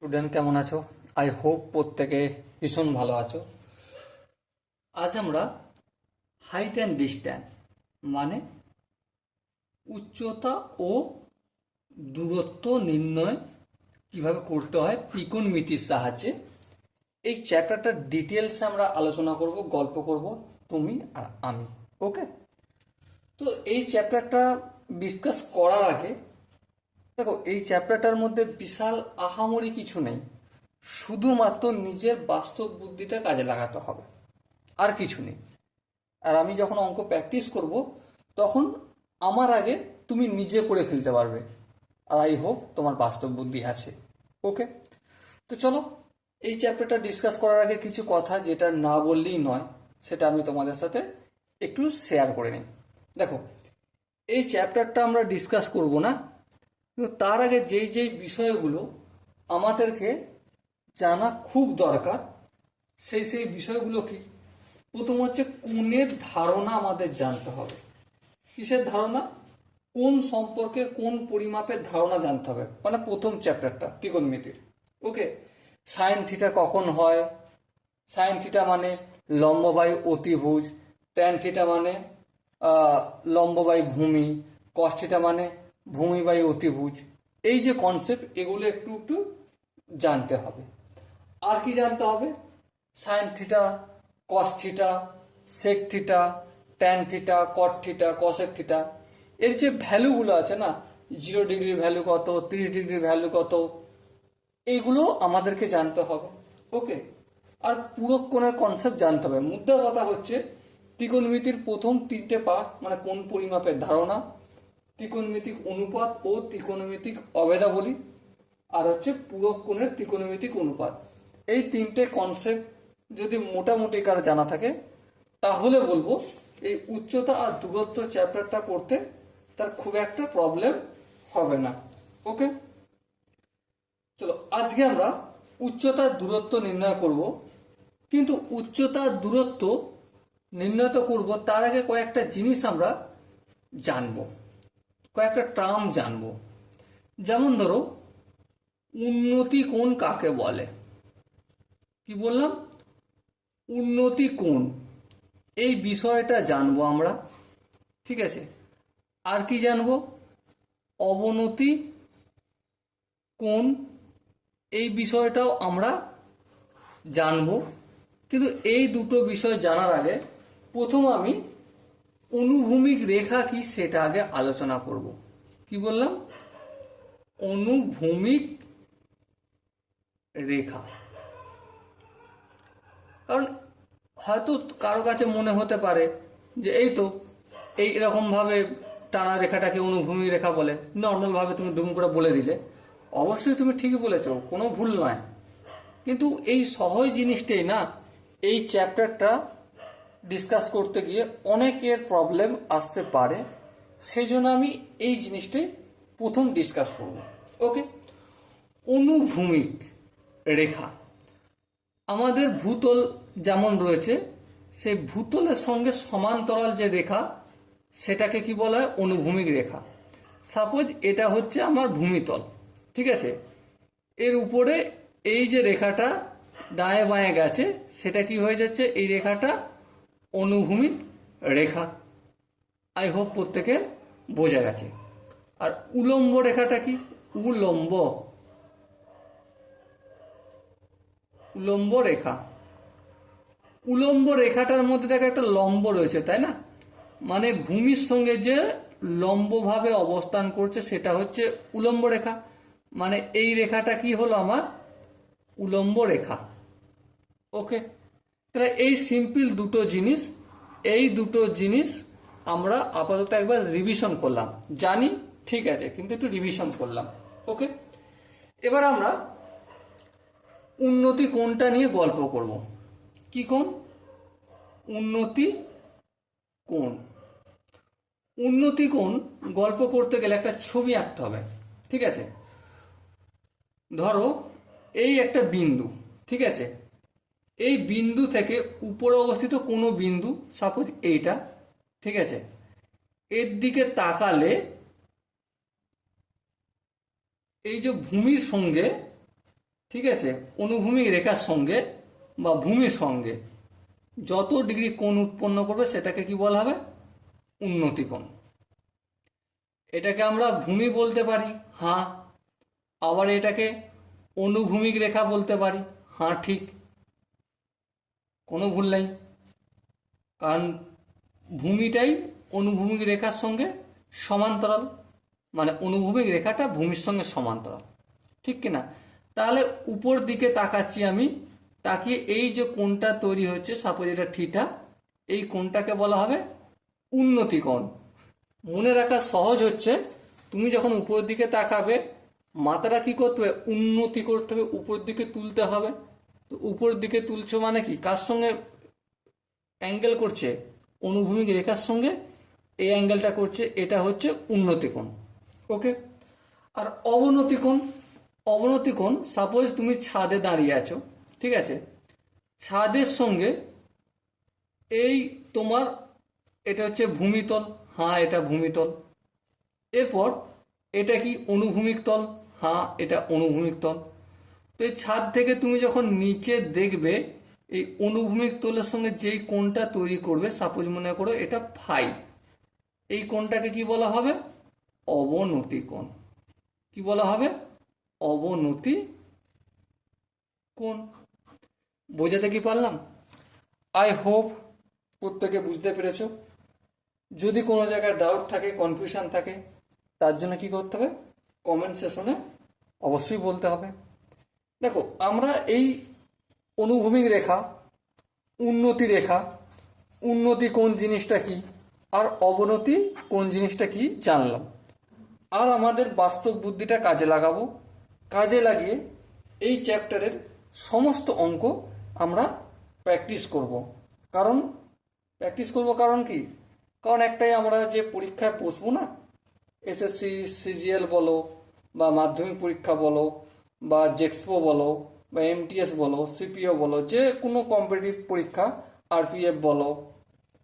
Student কেমন আছো? I hope প্রত্যেকে ভীষণ ভালো আছো। আজ আমরা হাইট অ্যান্ড ডিস্ট্যান্স মানে উচ্চতা ও দূরত্ব নির্ণয় কিভাবে করতে হয় ত্রিকোণমিতির সাহায্যে, এই চ্যাপ্টারটার ডিটেলসে আমরা আলোচনা করব, গল্প করব তুমি আর আমি। ওকে, তো এই চ্যাপ্টারটা ডিসকাস করার আগে দেখো, এই চ্যাপ্টারটার মধ্যে বিশাল আহামরি কিছু নেই, শুধুমাত্র নিজের বাস্তব বুদ্ধিটা কাজে লাগাতে হবে, আর কিছু নেই। আর আমি যখন অঙ্ক প্র্যাকটিস করব তখন আমার আগে তুমি নিজে করে ফেলতে পারবে, আর আই হোপ তোমার বাস্তব বুদ্ধি আছে। ওকে, তো চলো, এই চ্যাপ্টারটা ডিসকাস করার আগে কিছু কথা যেটা না বললেই নয়, সেটা আমি তোমাদের সাথে একটু শেয়ার করে নিই। দেখো, এই চ্যাপ্টারটা আমরা ডিসকাস করব না, কিন্তু তার আগে যেই যেই বিষয়গুলো আমাদেরকে জানা খুব দরকার, সেই সেই বিষয়গুলো কি? প্রথম হচ্ছে কোণের ধারণা আমাদের জানতে হবে। কিসের ধারণা? কোণ সম্পর্কে, কোণ পরিমাপের ধারণা জানতে হবে, মানে প্রথম চ্যাপ্টারটা ত্রিকোণমিতির। ওকে, সাইন থিটা কখন হয়? সাইন থিটা মানে লম্ব বাই অতিভুজ, ট্যান থিটা মানে লম্ব বাই ভূমি, কস থিটা মানে ভূমি বাই অতিভুজ। এই যে কনসেপ্ট, এগুলো একটু একটু জানতে হবে। আর কি জানতে হবে? Sine theta, cos theta, sec theta, tan theta, cot theta, cosec theta, এর যে ভ্যালুগুলো আছে না, 0 ডিগ্রির ভ্যালু কত, 30 ডিগ্রির ভ্যালু কত, এইগুলো আমাদেরকে জানতে হবে। ওকে, আর পুরো কোণের কনসেপ্ট জানতে হবে। মুদ্রা কথা হচ্ছে ত্রিকোণমিতির প্রথম 3টে পার্ট, মানে কোণ পরিমাপের ধারণা, ত্রিকোণমিতিক অনুপাত ও ত্রিকোণমিতিক অভেদাবলী, আর হচ্ছে পূরক কোণের ত্রিকোণমিতিক অনুপাত। এই 3টে কনসেপ্ট যদি মোটামুটি কারো জানা থাকে, তাহলে বলবো এই উচ্চতা আর দূরত্ব চ্যাপ্টারটা করতে তার খুব একটা প্রবলেম হবে না। ওকে, চলো আজকে আমরা উচ্চতার দূরত্ব নির্ণয় করব। কিন্তু উচ্চতার দূরত্ব নির্ণয় তো করব, তার আগে কয়েকটা জিনিস আমরা জানবো, কয়েকটা টার্ম জানবো। যেমন ধরো, উন্নতি কোণ কাকে বলে? কি বললাম? উন্নতি কোণ, এই বিষয়টা জানবো আমরা। ঠিক আছে, আর কি জানবো? অবনতি কোণ, এই বিষয়টাও আমরা জানবো। কিন্তু এই দুটো বিষয় জানার আগে প্রথম আমি অনুভূমিক রেখা কি সেটা আগে আলোচনা করব। কি বললাম? অনুভূমিক রেখা। কারণ হয়তো কারো কাছে মনে হতে পারে যে এই তো এই এরকমভাবে টানা রেখাটাকে অনুভূমিক রেখা বলে, নর্মালভাবে তুমি দুম করে বলে দিলে। অবশ্যই তুমি ঠিকই বলেছ, কোনো ভুল নয়। কিন্তু এই সহজ জিনিসটাই না, এই চ্যাপ্টারটা ডিসকাস করতে গিয়ে অনেকের প্রবলেম আসতে পারে, সেই জন্য আমি এই জিনিসটাই প্রথম ডিসকাস করব। ওকে, অনুভূমিক রেখা আমাদের ভূতল যেমন রয়েছে, সেই ভূতলের সঙ্গে সমান্তরাল যে রেখা, সেটাকে কি বলা হয়? অনুভূমিক রেখা। সাপোজ এটা হচ্ছে আমার ভূমিতল, ঠিক আছে, এর উপরে এই যে রেখাটা ডায়ে বাঁয়ে গেছে, সেটা কি হয়ে যাচ্ছে? এই রেখাটা অনুভূমিক রেখা। আই হোপ প্রত্যেকের বোঝা গেছে। আর উলম্ব রেখাটা কি? উলম্ব, উলম্ব রেখা। উলম্ব রেখাটার মধ্যে দেখো একটা লম্ব রয়েছে, তাই না? মানে ভূমির সঙ্গে যে লম্বভাবে অবস্থান করছে সেটা হচ্ছে উলম্ব রেখা। মানে এই রেখাটা কি হলো? আমার উলম্ব রেখা। ওকে, তাহলে এই সিম্পল দুটো জিনিস, এই দুটো জিনিস আমরা আপাতত একবার রিভিশন করলাম। জানি ঠিক আছে, কিন্তু একটু রিভিশন করলাম। ওকে, এবার আমরা উন্নতি কোণটা নিয়ে গল্প করব। কি কোণ? উন্নতি কোণ। উন্নতি কোণ গল্প করতে গেলে একটা ছবি আঁকতে হবে, ঠিক আছে? ধরো এই একটা বিন্দু, ঠিক আছে, এই বিন্দু থেকে উপরে অবস্থিত কোনো বিন্দু, সাপোজ এইটা, ঠিক আছে, এর দিকে তাকালে এই যে ভূমির সঙ্গে, ঠিক আছে, অনুভূমিক রেখার সঙ্গে বা ভূমির সঙ্গে যত ডিগ্রি কোণ উৎপন্ন করবে সেটাকে কি বলা হবে? উন্নতি কোণ। এটাকে আমরা ভূমি বলতে পারি, হ্যাঁ। আবার এটাকে অনুভূমিক রেখা বলতে পারি, হ্যাঁ ঠিক, কোনো ভুল নাই। কারণ ভূমিটাই অনুভূমিক রেখার সঙ্গে সমান্তরাল, মানে অনুভূমিক রেখাটা ভূমির সঙ্গে সমান্তরাল, ঠিক কিনা? তাহলে উপর দিকে তাকাচ্ছি আমি, তাকিয়ে এই যে কোণটা তৈরি হচ্ছে, সাপোজ এটা থিটা, এই কোণটাকে বলা হবে উন্নতি কোণ। মনে রাখা সহজ হচ্ছে, তুমি যখন উপরের দিকে তাকাবে মাথাটা কি করতে হবে? উন্নতি করতে হবে, উপর দিকে তুলতে হবে। তো উপর দিকে তুলছো মানে কি, কার সঙ্গে অ্যাঙ্গেল করছে? অনুভূমিক রেখার সঙ্গে এই অ্যাঙ্গেলটা করছে, এটা হচ্ছে উন্নতি কোণ। ওকে। আর অবনতি কোণ, অবনতি কোণ সাপোজ তুমি ছাদে দাঁড়িয়ে আছো, ঠিক আছে, ছাদের সঙ্গে এই তোমার এটা হচ্ছে ভূমিতল, হ্যাঁ এটা ভূমিতল। এরপর এটা কি অনুভূমিক তল, হ্যাঁ এটা অনুভূমিক তল। তো এই ছাদ থেকে তুমি যখন নিচে দেখবে এই অনুভূমিক তলের সঙ্গে যেই কোণটা তৈরি করবে, সাপোজ মনে করো এটা ফাই, এই কোণটাকে কি বলা হবে? অবনতি কোণ। কি বলা হবে? অবনতি কোণ। বোঝাতে কি পারলাম? আই হোপ প্রত্যেকে বুঝতে পেরেছো। যদি কোনো জায়গায় ডাউট থাকে, কনফিউশন থাকে, তার জন্য কি করতে হবে? কমেন্ট সেশনে অবশ্যই বলতে হবে। দেখো, আমরা এই অনুভূমিক রেখা, উন্নতি রেখা, উন্নতি কোন জিনিসটা কি আর অবনতি কোন জিনিসটা কি জানলাম। আর আমাদের বাস্তব বুদ্ধিটা কাজে লাগাবো। কাজে লাগিয়ে এই চ্যাপ্টারের সমস্ত অঙ্ক আমরা প্র্যাকটিস করব। কারণ কারণ কি? কারণ একটাই, আমরা যে পরীক্ষায় বসবো না, এসএসসি সিজিএল বলো বা মাধ্যমিক পরীক্ষা বলো বা জেক্সপো বলো বা এমটিএস বলো, সিপিও বলো, যে কোনো কম্পিটিটিভ পরীক্ষা, আরপিএফ বলো,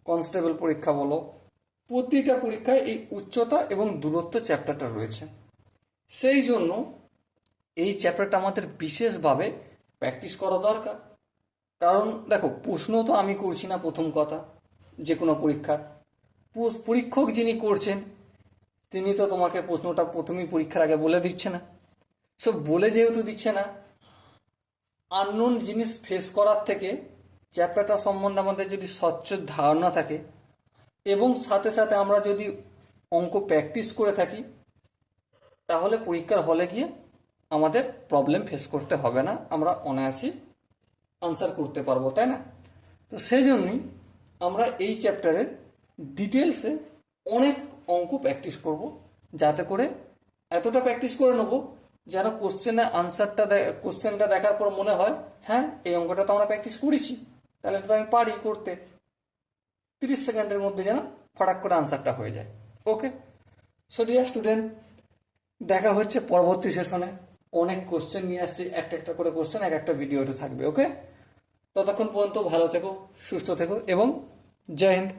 কনস্টেবল পরীক্ষা বলো, প্রতিটা পরীক্ষায় এই উচ্চতা এবং দূরত্ব চ্যাপ্টারটা রয়েছে। সেই জন্য এই চ্যাপ্টারটা আমাদের বিশেষভাবে প্র্যাকটিস করা দরকার। কারণ দেখো, প্রশ্ন তো আমি করছি না, প্রথম কথা, যে কোনো পরীক্ষার পরীক্ষক যিনি করছেন তিনি তো তোমাকে প্রশ্নটা প্রথমেই পরীক্ষার আগে বলে দিচ্ছে না। সব বলে যেহেতু দিচ্ছে না, আননোন জিনিস ফেস করার থেকে চ্যাপ্টারটা সম্বন্ধে আমাদের যদি স্বচ্ছ ধারণা থাকে এবং সাথে সাথে আমরা যদি অঙ্ক প্র্যাকটিস করে থাকি, তাহলে পরীক্ষার হলে গিয়ে আমাদের প্রবলেম ফেস করতে হবে না, আমরা অনায়াসই আনসার করতে পারবো, তাই না? তো সেই জন্যই আমরা এই চ্যাপ্টারের ডিটেলসে অনেক অঙ্ক প্র্যাকটিস করব, যাতে করে এতটা প্র্যাকটিস করে নেব যেন কোশ্চেনটা দেখার পর মনে হয়, হ্যাঁ এই অঙ্কটা তো আমরা প্র্যাকটিস করেছি, তাহলে এটা তো আমি পারি করতে। 30 সেকেন্ডের মধ্যে যেন ফটাক করে আনসারটা হয়ে যায়। ওকে। সো ডিয়ার স্টুডেন্ট, দেখা হচ্ছে পরবর্তী সেশনে। অনেক কোশ্চেন নিয়ে আসছি, একটা একটা করে কোশ্চেন এক একটা ভিডিওতে থাকবে। ওকে, ততক্ষণ পর্যন্ত ভালো থেকো, সুস্থ থেকো এবং জয় হিন্দ।